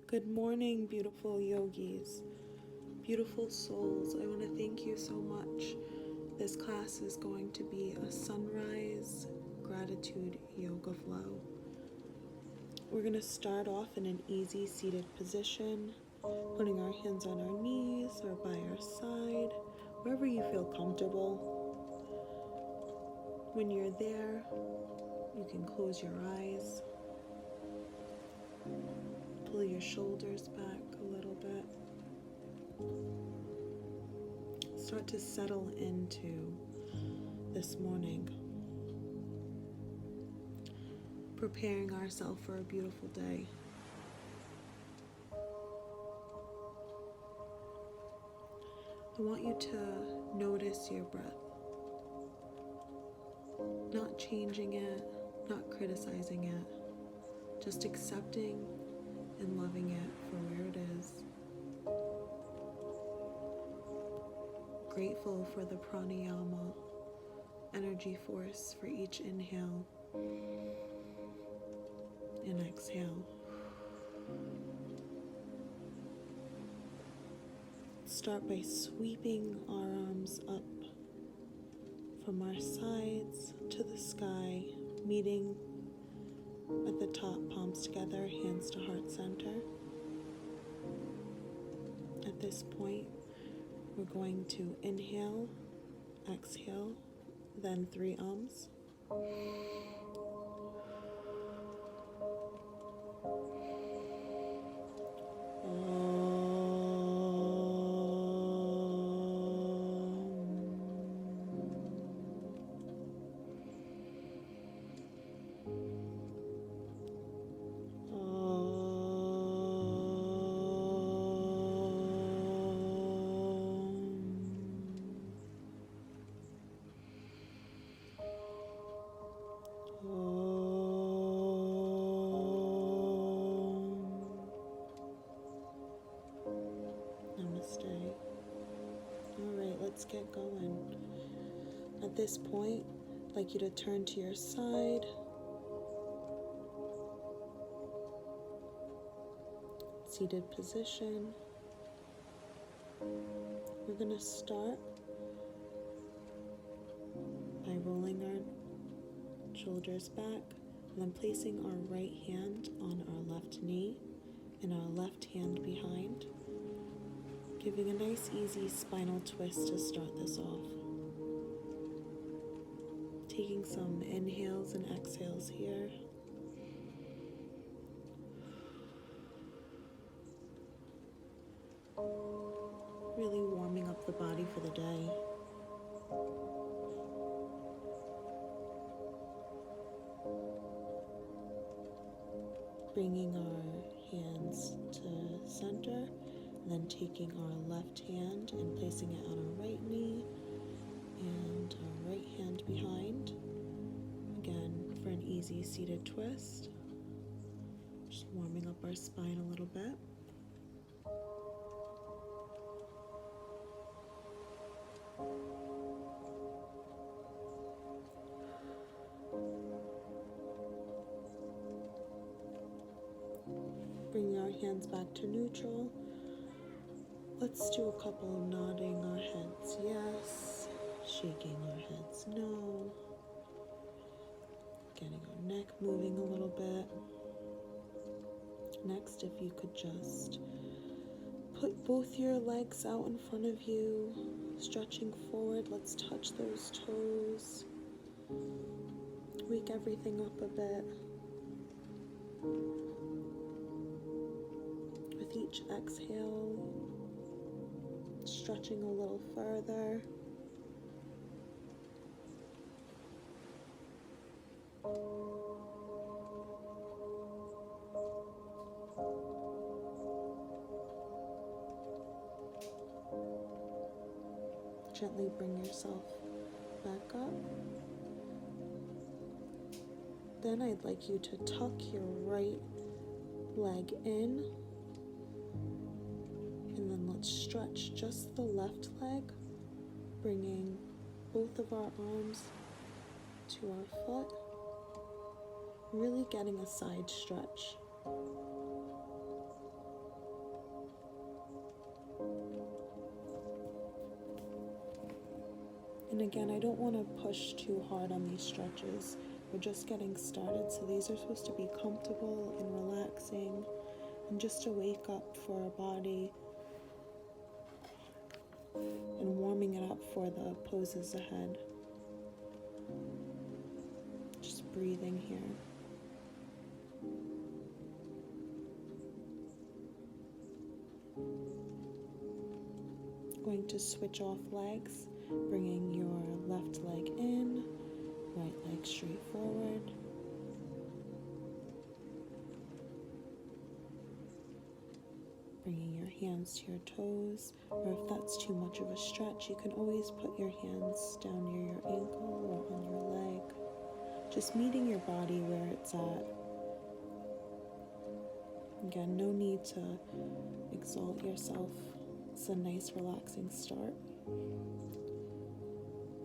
Good morning, beautiful yogis, beautiful souls. I want to thank you so much. This class is going to be a sunrise gratitude yoga flow. We're going to start off in an easy seated position, putting our hands on our knees or by our side, wherever you feel comfortable. When you're there, you can close your eyes, pull your shoulders back a little bit. Start to settle into this morning, preparing ourselves for a beautiful day. I want you to notice your breath, not changing it, not criticizing it, just accepting and loving it for where it is. Grateful for the pranayama, energy force for each inhale and exhale. Start by sweeping our arms up from our sides to the sky, meeting at the top, palms together, hands to heart center. At this point, we're going to inhale, exhale, then 3 ums. Namaste. All right, let's get going. At this point, I'd like you to turn to your side. Seated position. We're going to start by rolling our shoulders back and then placing our right hand on our left knee and our left hand behind, giving a nice easy spinal twist to start this off. Taking some inhales and exhales here. Really warming up the body for the day. Bringing our hands to center, and then taking our left hand and placing it on our right knee and our right hand behind. Again, for an easy seated twist. Just warming up our spine a little bit. Bringing our hands back to neutral. Let's do a couple of nodding our heads yes, shaking our heads no, getting our neck moving a little bit. Next, if you could just put both your legs out in front of you, stretching forward. Let's touch those toes. Wake everything up a bit. With each exhale, stretching a little further. Gently bring yourself back up. Then I'd like you to tuck your right leg in, and then let's stretch just the left leg, bringing both of our arms to our foot, really getting a side stretch. And again, I don't want to push too hard on these stretches. We're just getting started, so these are supposed to be comfortable and relaxing and just to wake up for our body and warming it up for the poses ahead. Just breathing here. Going to switch off legs, bringing your left leg in, right leg straight forward. Bringing your hands to your toes, or if that's too much of a stretch, you can always put your hands down near your ankle or on your leg. Just meeting your body where it's at. Again, no need to exalt yourself. It's a nice relaxing start.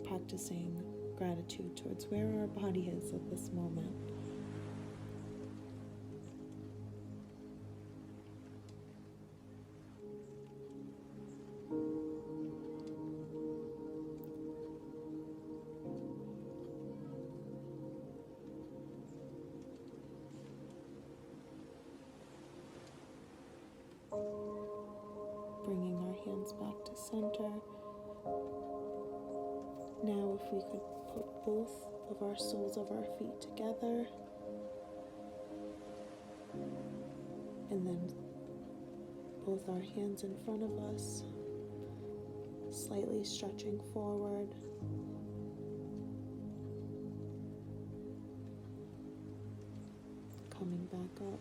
Practicing gratitude towards where our body is at this moment. Bringing our hands back to center. Now if we could put both of our soles of our feet together, and then both our hands in front of us, slightly stretching forward. Coming back up.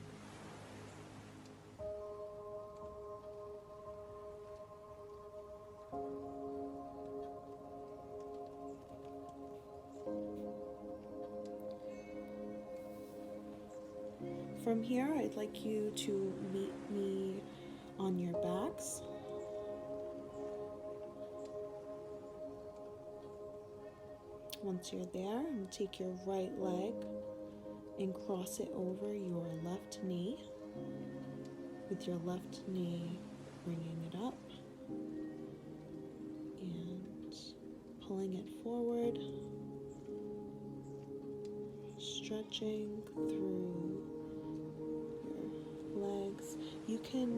From here, I'd like you to meet me on your backs. Once you're there, and take your right leg and cross it over your left knee, with your left knee bringing it up and pulling it forward, stretching through your legs. You can,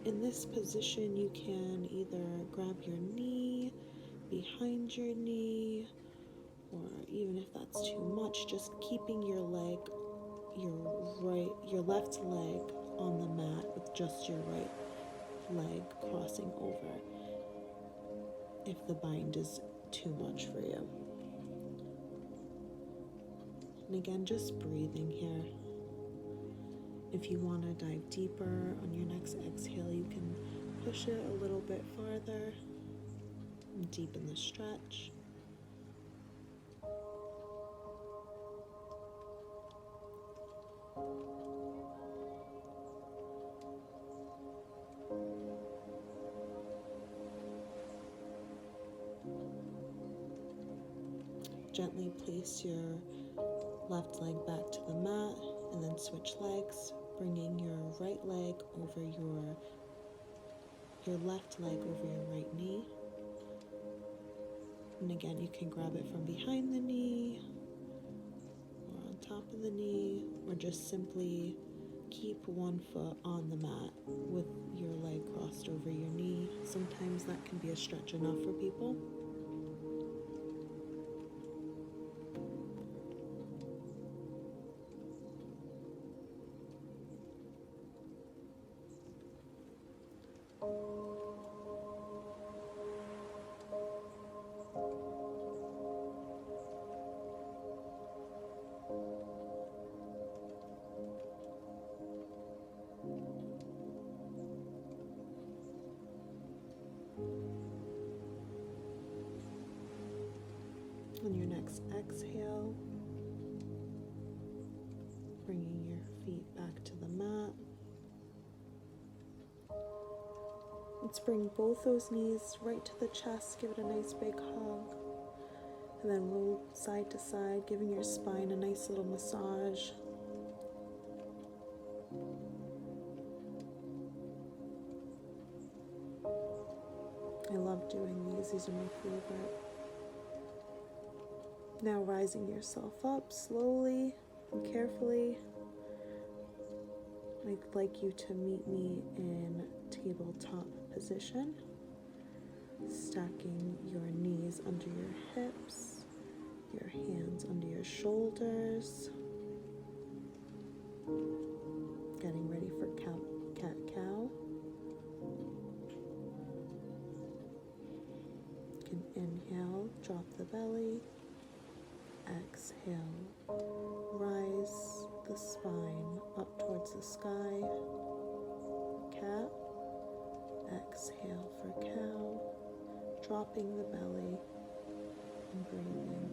in this position, you can either grab your knee behind your knee, or even if that's too much, just keeping your leg, your left leg on the mat with just your right leg crossing over if the bind is too much for you. And again, just breathing here. If you want to dive deeper on your next exhale, you can push it a little bit farther and deepen the stretch. Gently place your left leg back to the mat and then switch legs, bringing your right leg over your left leg over your right knee. And again, you can grab it from behind the knee or on top of the knee, or just simply keep one foot on the mat with your leg crossed over your knee. Sometimes that can be a stretch enough for people. On your next exhale, bringing your feet back to the mat. Let's bring both those knees right to the chest, give it a nice big hug, and then roll side to side, giving your spine a nice little massage. I love doing these are my favorite. Now rising yourself up slowly and carefully. I'd like you to meet me in tabletop position, stacking your knees under your hips, your hands under your shoulders, getting ready for cat-cow. You can inhale, drop the belly. Exhale, rise the spine up towards the sky. Cat. Exhale for cow, dropping the belly and breathing.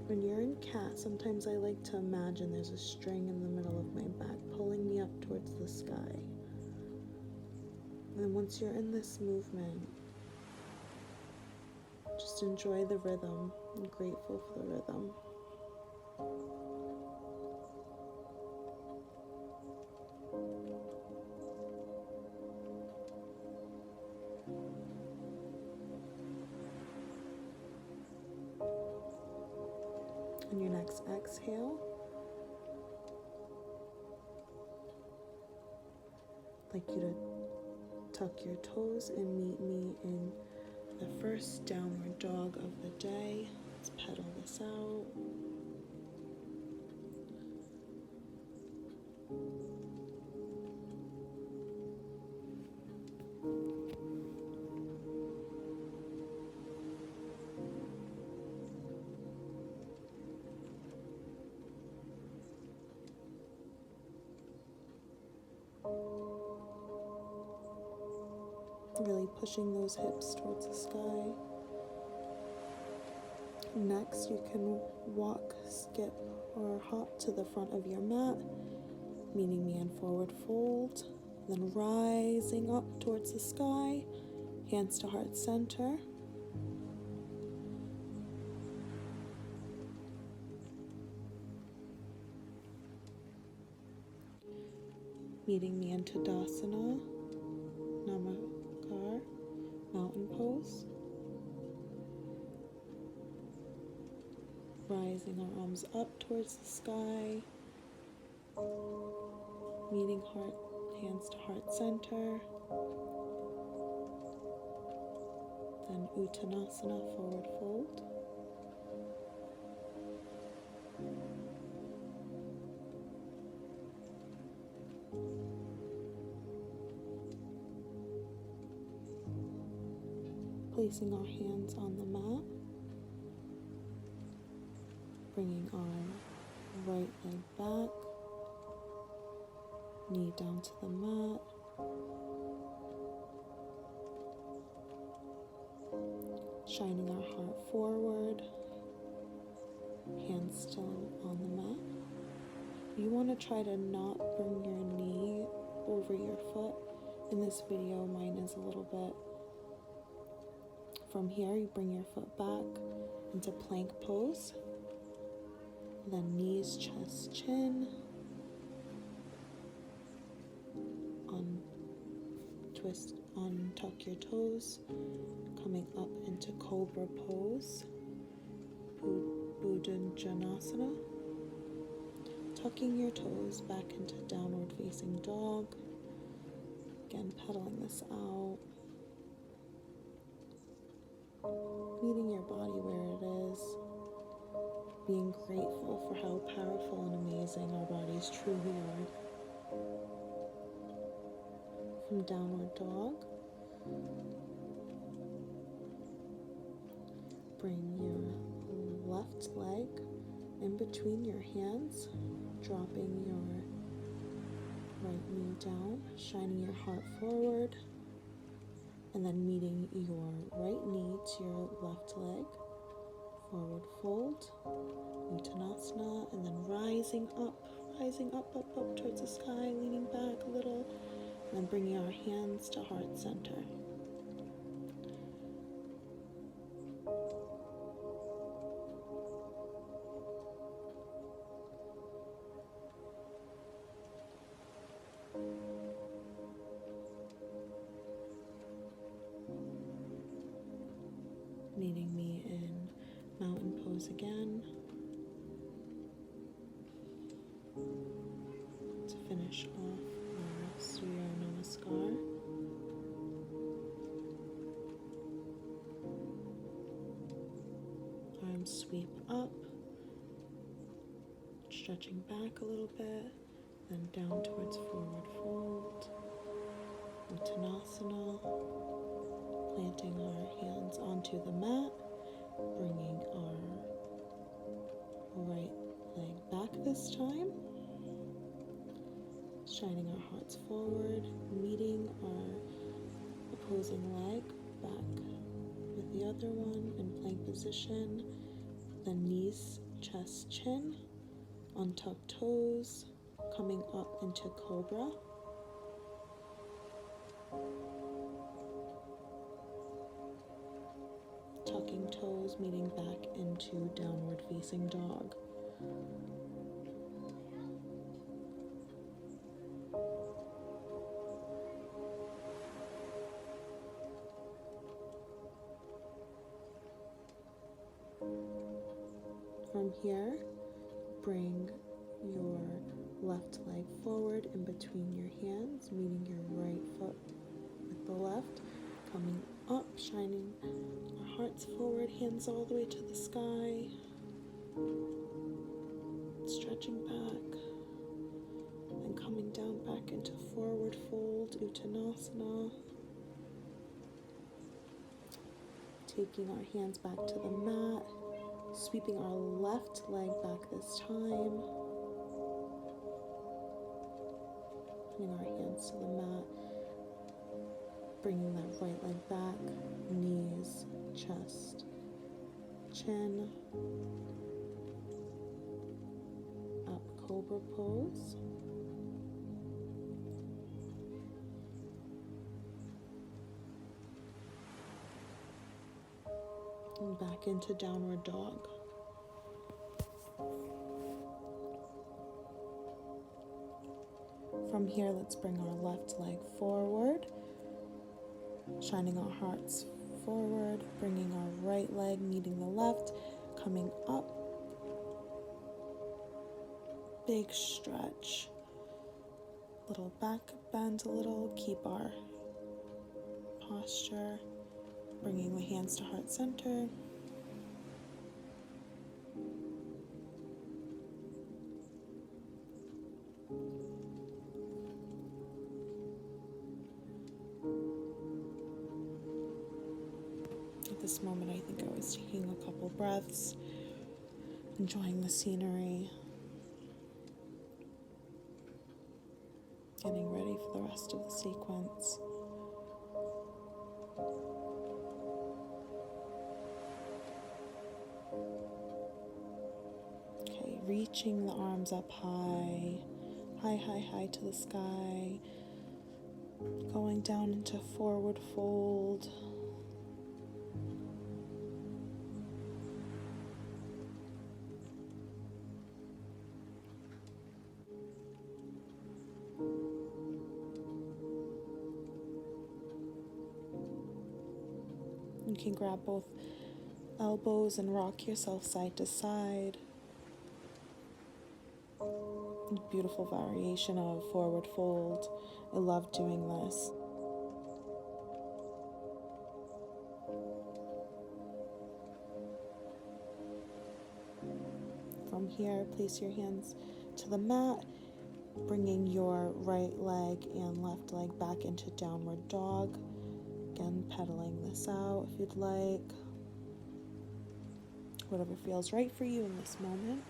When you're in cat, sometimes I like to imagine there's a string in the middle of my back pulling me up towards the sky. And then once you're in this movement, just enjoy the rhythm. I'm grateful for the rhythm. On your next exhale, I'd like you to tuck your toes and meet me in the first downward dog of the day. Let's pedal this out. Really pushing those hips towards the sky. Next, you can walk, skip, or hop to the front of your mat, meeting me in forward fold, then rising up towards the sky, hands to heart center. Meeting me in Tadasana, Namaskar, mountain pose. Rising our arms up towards the sky, meeting hands to heart center. Then Uttanasana, forward fold. Placing our hands on the mat, bringing our right leg back, knee down to the mat, shining our heart forward, hands still on the mat. You want to try to not bring your knee over your foot. In this video, mine is a little bit. From here, you bring your foot back into plank pose. Then knees, chest, chin. Tuck your toes. Coming up into cobra pose. Bhujangasana. Tucking your toes back into downward facing dog. Again, pedaling this out. Meeting your body where it is. Being grateful for how powerful and amazing our bodies truly are. From downward dog, bring your left leg in between your hands, dropping your right knee down, shining your heart forward, and then meeting your right knee to your left leg, forward fold, Uttanasana, and then rising up towards the sky, leaning back a little, and then bringing our hands to heart center. toes again to finish off our Surya Namaskar. Arms sweep up, stretching back a little bit, then down towards forward fold, Uttanasana, planting our hands onto the mat, bringing our right leg back this time, shining our hearts forward, meeting our opposing leg back with the other one in plank position, then knees, chest, chin, untucked toes, coming up into cobra. Tucking toes, meeting back into downward facing dog. From here, bring your left leg forward in between your hands, meeting your right foot with the left, coming up, shining our hearts forward, hands all the way to the sky, stretching back, and coming down back into forward fold, Uttanasana, taking our hands back to the mat, sweeping our left leg back this time, putting our hands to the mat, bringing that right leg back, knees, chest, chin, up cobra pose. And back into downward dog. From here, let's bring our left leg forward, shining our hearts forward, bringing our right leg meeting the left, coming up, big stretch, little back bend a little, keep our posture, bringing the hands to heart center. At this moment, I think I was taking a couple breaths, enjoying the scenery, getting ready for the rest of the sequence. Okay, reaching the arms up high, high, high, high to the sky, going down into forward fold. You can grab both elbows and rock yourself side to side. Beautiful variation of forward fold. I love doing this. From here, place your hands to the mat, bringing your right leg and left leg back into downward dog. Again, pedaling this out if you'd like. Whatever feels right for you in this moment.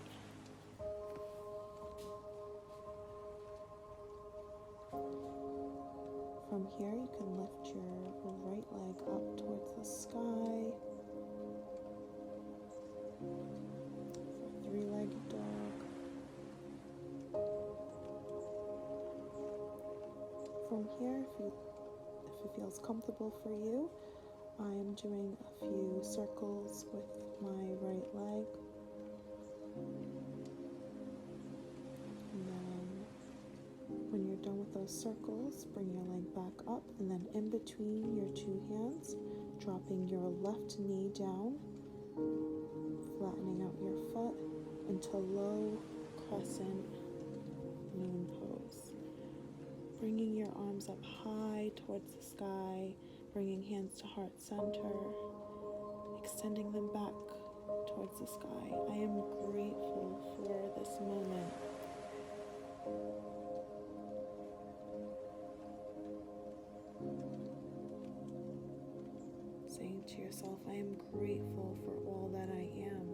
From here, you can lift your right leg up towards the sky. Three-legged dog. From here, if it feels comfortable for you, I am doing a few circles with my right leg. And then when you're done with those circles, bring your leg back up, and then in between your two hands, dropping your left knee down, flattening out your foot into low crescent moon pose. Bringing your arms up high towards the sky, bringing hands to heart center, extending them back towards the sky. I am grateful for this moment. Saying to yourself, I am grateful for all that I am.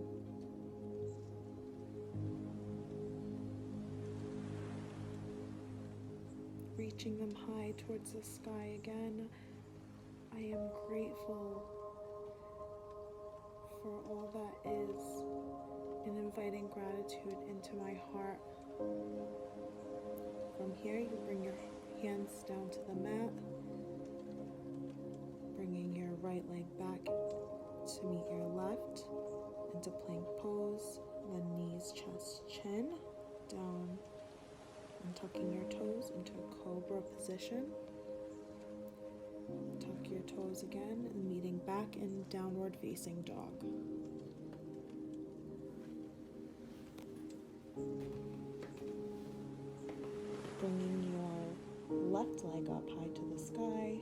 Reaching them high towards the sky again. I am grateful for all that is, and inviting gratitude into my heart. From here, you bring your hands down to the mat, bringing your right leg back to meet your left into plank pose, then knees, chest, chin, down, and tucking your toes into cobra position. Tuck your toes again and meeting back in downward facing dog. Bringing your left leg up high to the sky,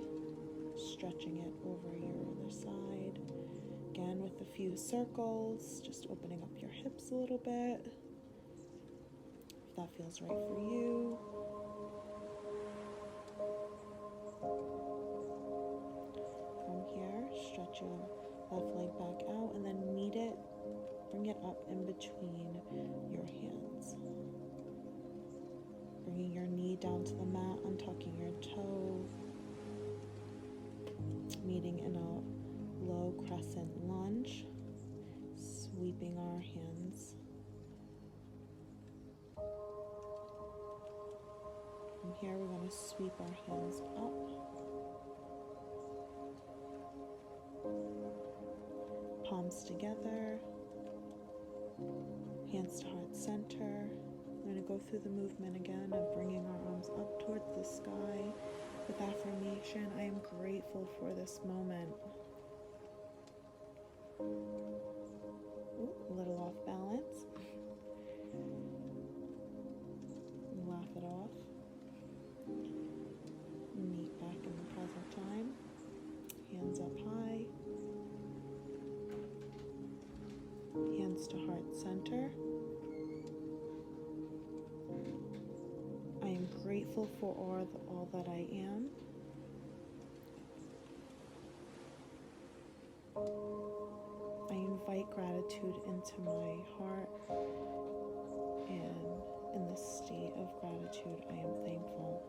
stretching it over your other side. Again with a few circles, just opening up your hips a little bit, if that feels right for you. From here, stretch your left leg back out and then meet it, bring it up in between your hands. Bringing your knee down to the mat, untucking your toe, meeting in a low crescent lunge, sweeping our hands. From here, we're going to sweep our hands up, palms together, hands to heart center. I'm going to go through the movement again of bringing our arms up towards the sky with affirmation. I am grateful for this moment. Ooh, a little off balance. Laugh it off. Meet back in the present time. Hands up high. Hands to heart center. I am grateful for all that I am. I invite gratitude into my heart, and in this state of gratitude, I am thankful.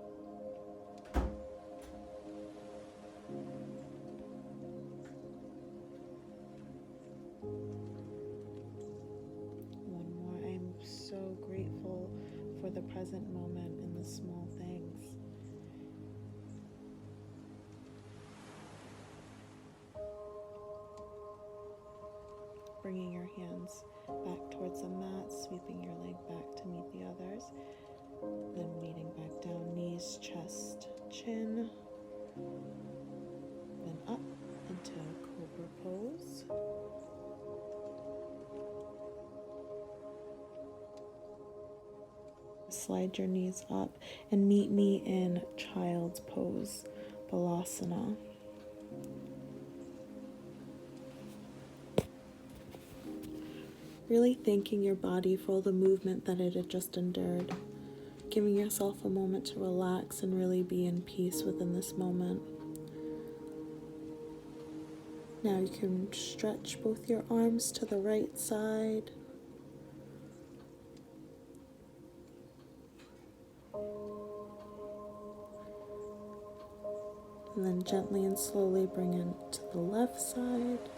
One more. I am so grateful for the present moment and the small things. Bringing your hands back towards the mat, sweeping your leg back to meet the others, then meeting back down, knees, chest, chin, then up into cobra pose. Slide your knees up and meet me in child's pose, Balasana. Really thanking your body for all the movement that it had just endured. Giving yourself a moment to relax and really be in peace within this moment. Now you can stretch both your arms to the right side. And then gently and slowly bring it to the left side.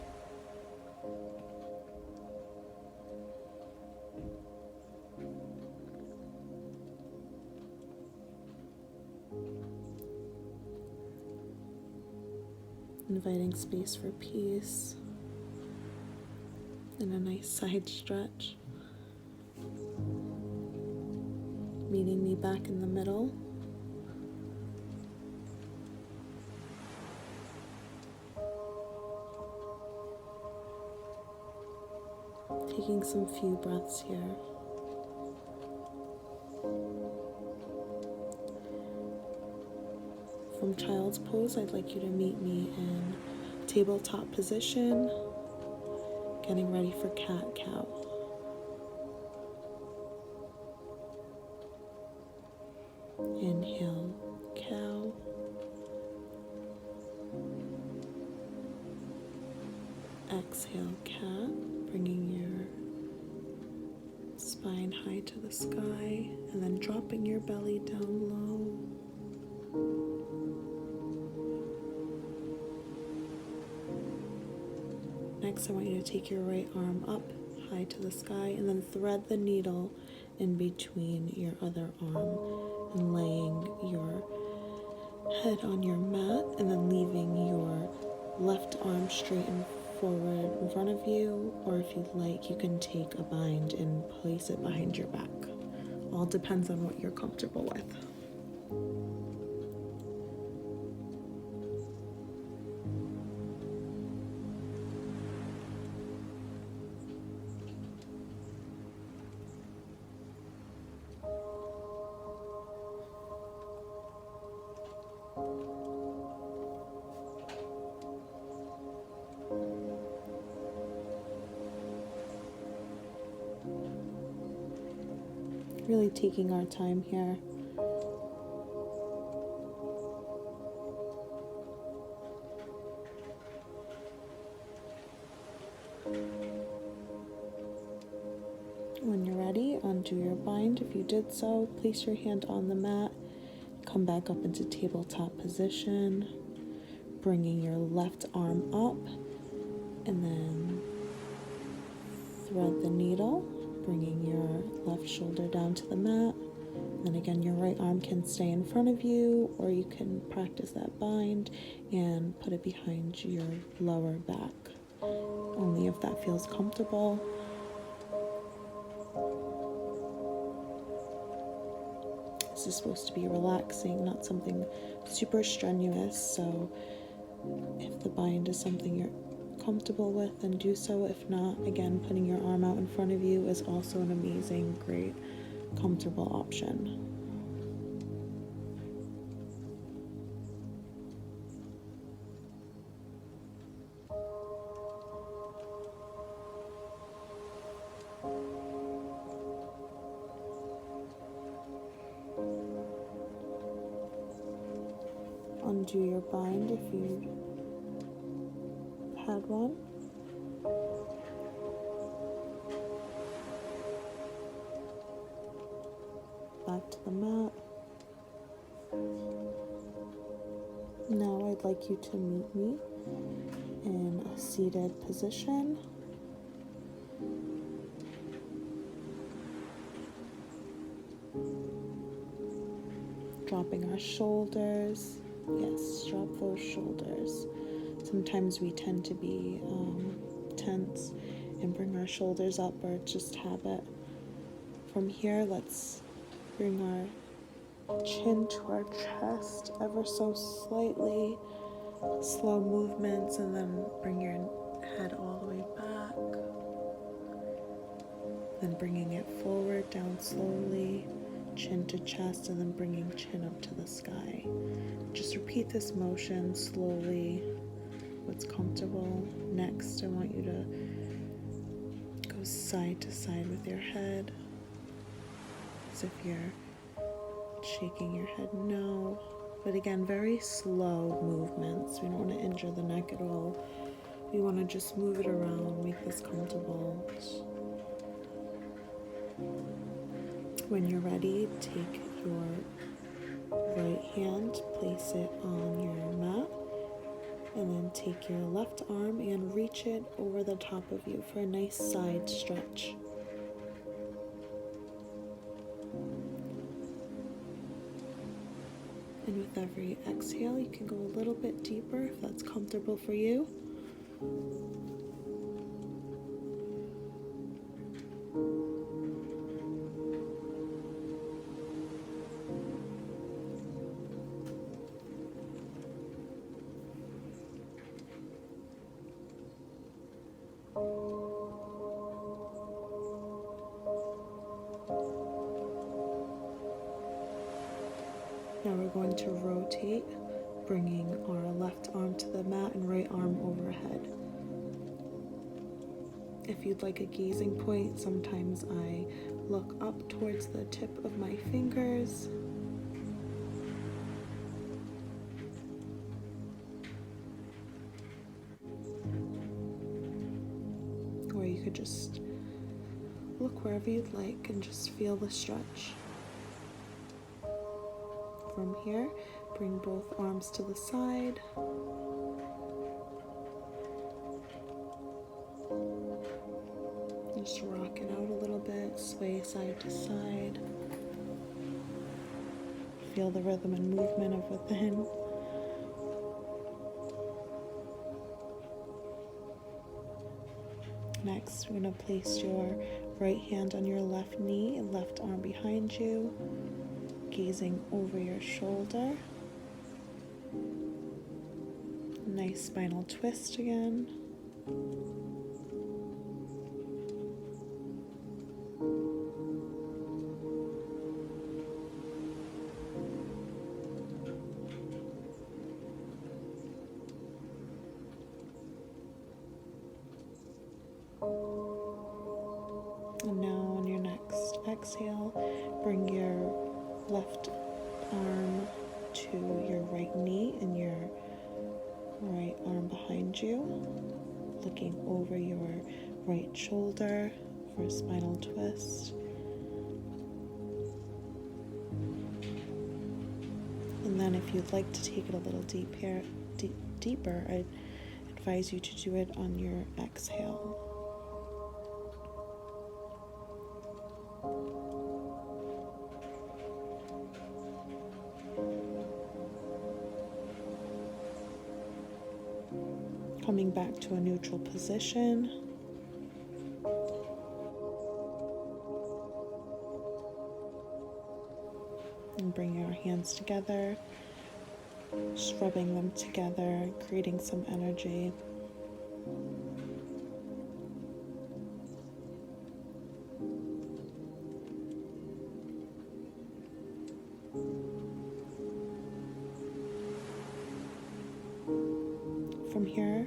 Inviting space for peace and a nice side stretch. Meeting me back in the middle. taking some few breaths here. From child's pose, I'd like you to meet me in tabletop position, getting ready for cat-cow. Inhale, cow. Exhale, cat, bringing your spine high to the sky, and then dropping your belly down low. Next, I want you to take your right arm up high to the sky and then thread the needle in between your other arm and laying your head on your mat and then leaving your left arm straight and forward in front of you, or if you'd like, you can take a bind and place it behind your back. All depends on what you're comfortable with. Really taking our time here. When you're ready, undo your bind. If you did so, place your hand on the mat, come back up into tabletop position, bringing your left arm up, and then thread the needle, bringing your left shoulder down to the mat. Then again, your right arm can stay in front of you, or you can practice that bind and put it behind your lower back, only if that feels comfortable. This is supposed to be relaxing, not something super strenuous, so if the bind is something you're comfortable with, then do so. If not, again, putting your arm out in front of you is also an amazing, great, comfortable option. Undo your bind if you had one. Back to the mat. Now I'd like you to meet me in a seated position. Dropping our shoulders. Yes, drop those shoulders. Sometimes we tend to be tense and bring our shoulders up, or just habit. From here, let's bring our chin to our chest ever so slightly. Slow movements, and then bring your head all the way back. Then bringing it forward, down slowly, chin to chest, and then bringing chin up to the sky. Just repeat this motion slowly, what's comfortable. Next, I want you to go side to side with your head, as if you're shaking your head no. But again, very slow movements. We don't want to injure the neck at all. We want to just move it around, make this comfortable. When you're ready, take your right hand, place it on your mat, and then take your left arm and reach it over the top of you for a nice side stretch. And with every exhale, you can go a little bit deeper if that's comfortable for you. Now we're going to rotate, bringing our left arm to the mat and right arm overhead. If you'd like a gazing point, sometimes I look up towards the tip of my fingers. Or you could just look wherever you'd like and just feel the stretch. From here, bring both arms to the side. Just rock it out a little bit, sway side to side. Feel the rhythm and movement of within. Next, we're going to place your right hand on your left knee and left arm behind you, gazing over your shoulder. Nice spinal twist again. And now on your next exhale, bring your left arm to your right knee and your right arm behind you, looking over your right shoulder for a spinal twist. And then if you'd like to take it a little deeper, I'd advise you to do it on your exhale. Coming back to a neutral position. And bring your hands together, just rubbing them together, creating some energy. From here,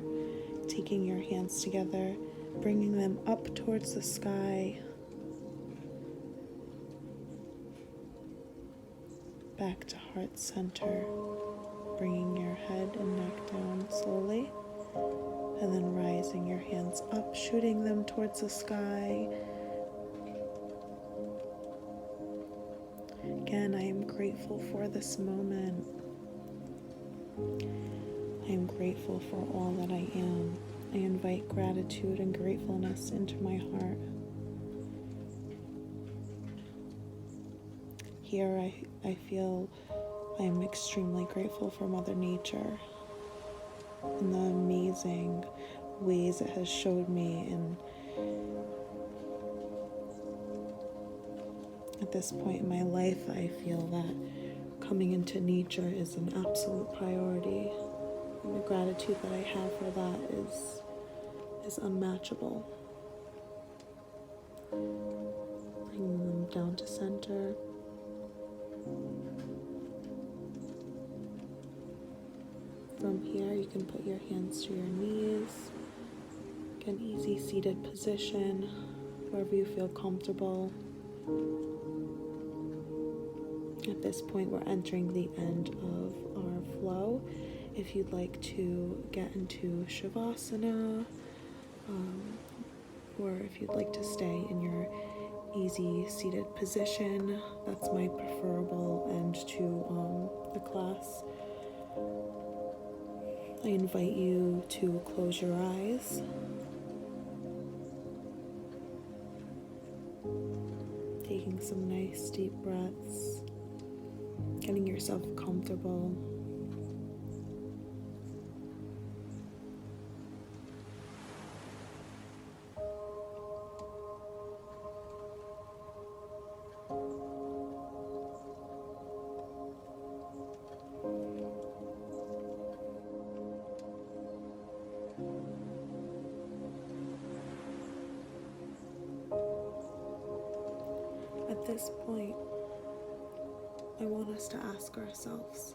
taking your hands together, bringing them up towards the sky, back to heart center, bringing your head and neck down slowly, and then rising your hands up, shooting them towards the sky. Again, I am grateful for this moment. I am grateful for all that I am. I invite gratitude and gratefulness into my heart. Here I feel I am extremely grateful for Mother Nature and the amazing ways it has showed me. And at this point in my life, I feel that coming into nature is an absolute priority. And the gratitude that I have for that is unmatchable. Bringing them down to center. From here, you can put your hands to your knees. Get an easy seated position, wherever you feel comfortable. At this point, we're entering the end of our flow. If you'd like to get into Shavasana, or if you'd like to stay in your easy seated position, that's my preferable end to the class. I invite you to close your eyes. Taking some nice deep breaths, getting yourself comfortable. At this point, I want us to ask ourselves,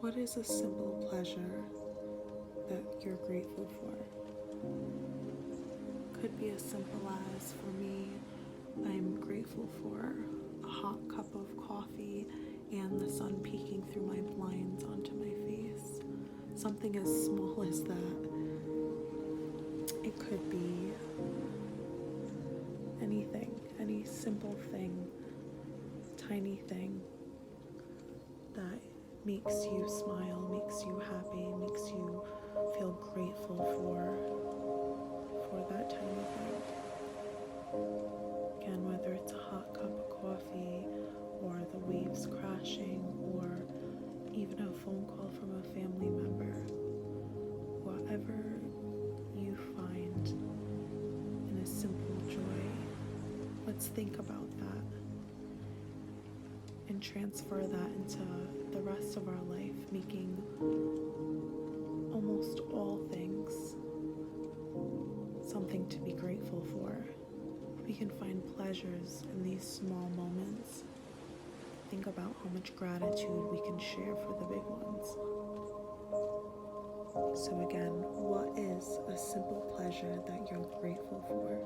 what is a simple pleasure that you're grateful for? Could be as simple as, for me, I'm grateful for a hot cup of coffee and the sun peeking through my blinds onto my face. Something as small as that. It could be anything, any simple thing, tiny thing that makes you smile, makes you happy, makes you feel grateful for that tiny thing. Again, whether it's a hot cup of coffee or the waves crashing or even a phone call from a family member, whatever you find in a simple joy, let's think about that and transfer that into the rest of our life, making almost all things something to be grateful for. We can find pleasures in these small moments. Think about how much gratitude we can share for the big ones. So again, what is a simple pleasure that you're grateful for?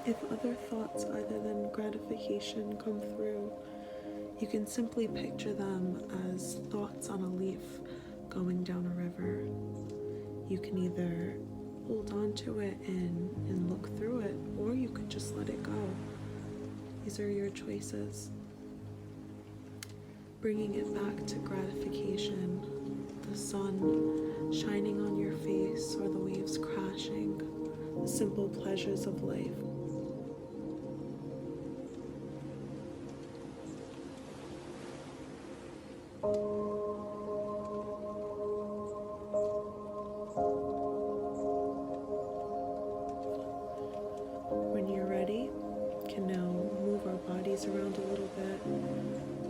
If other thoughts other than gratification come through, you can simply picture them as thoughts on a leaf going down a river. You can either hold on to it and look through it, or you could just let it go. These are your choices. Bringing it back to gratification, the sun shining on your face or the waves crashing, the simple pleasures of life. When you're ready, we can now move our bodies around a little bit,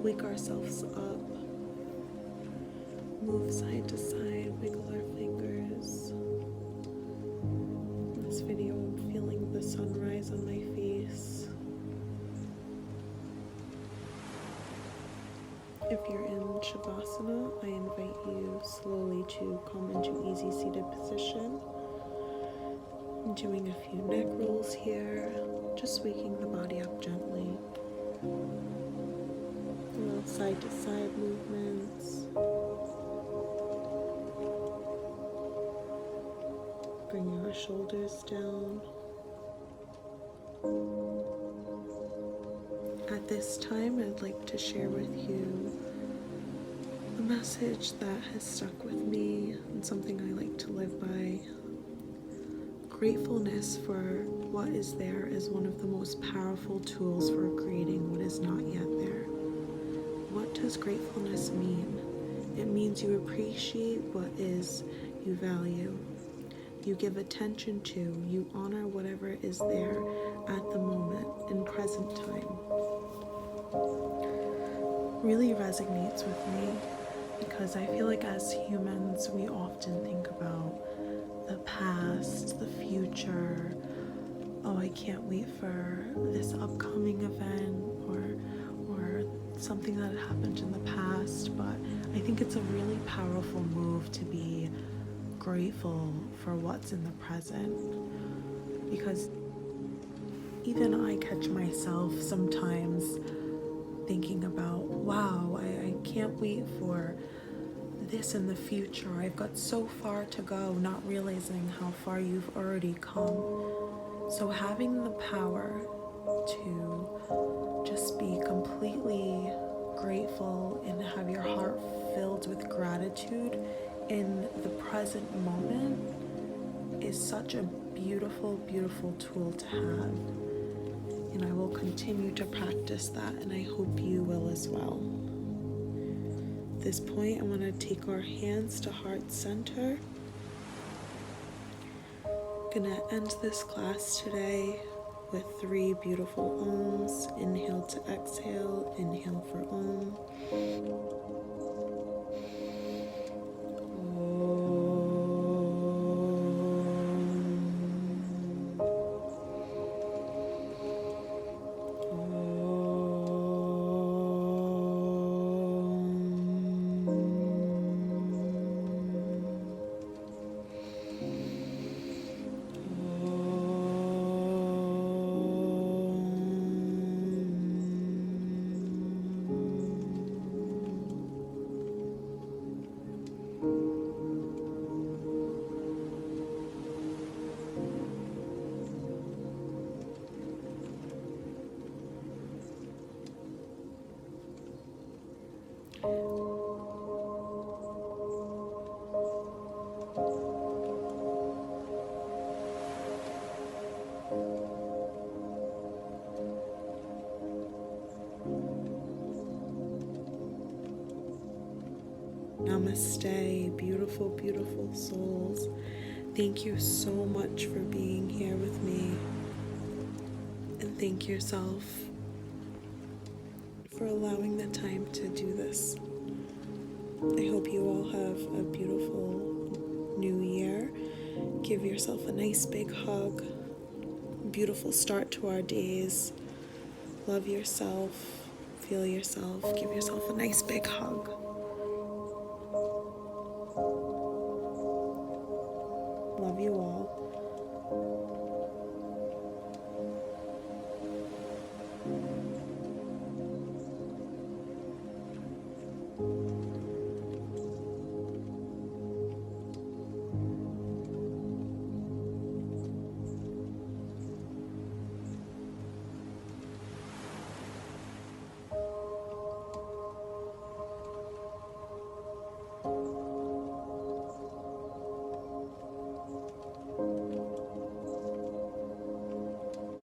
wake ourselves up, move side to side, wiggle our fingers. In this video, I'm feeling the sunrise on my face. If you're in Shavasana, I invite you slowly to come into easy seated position. I'm doing a few neck rolls here, just waking the body up gently. Little side to side movements. Bringing our shoulders down. At this time, I'd like to share with you a message that has stuck with me and something I like to live by. Gratefulness for what is there is one of the most powerful tools for creating what is not yet there. What does gratefulness mean? It means you appreciate what is, you value, you give attention to, you honor whatever is there at the moment in present time. Really resonates with me because I feel like as humans we often think about the past, the future, oh, I can't wait for this upcoming event or something that had happened in the past. But I think it's a really powerful move to be grateful for what's in the present, because even I catch myself sometimes thinking about, wow, I can't wait for this in the future. I've got so far to go, not realizing how far you've already come. So having the power to just be completely grateful and have your heart filled with gratitude in the present moment is such a beautiful, beautiful tool to have. And I will continue to practice that, and I hope you will as well. At this point, I want to take our hands to heart center. I'm gonna end this class today with 3 beautiful ohms. Inhale to exhale, inhale for Om. Namaste, beautiful, beautiful souls. Thank you so much for being here with me. And thank yourself for allowing the time to do this. I hope you all have a beautiful new year. Give yourself a nice big hug. Beautiful start to our days. Love yourself. Feel yourself. Give yourself a nice big hug.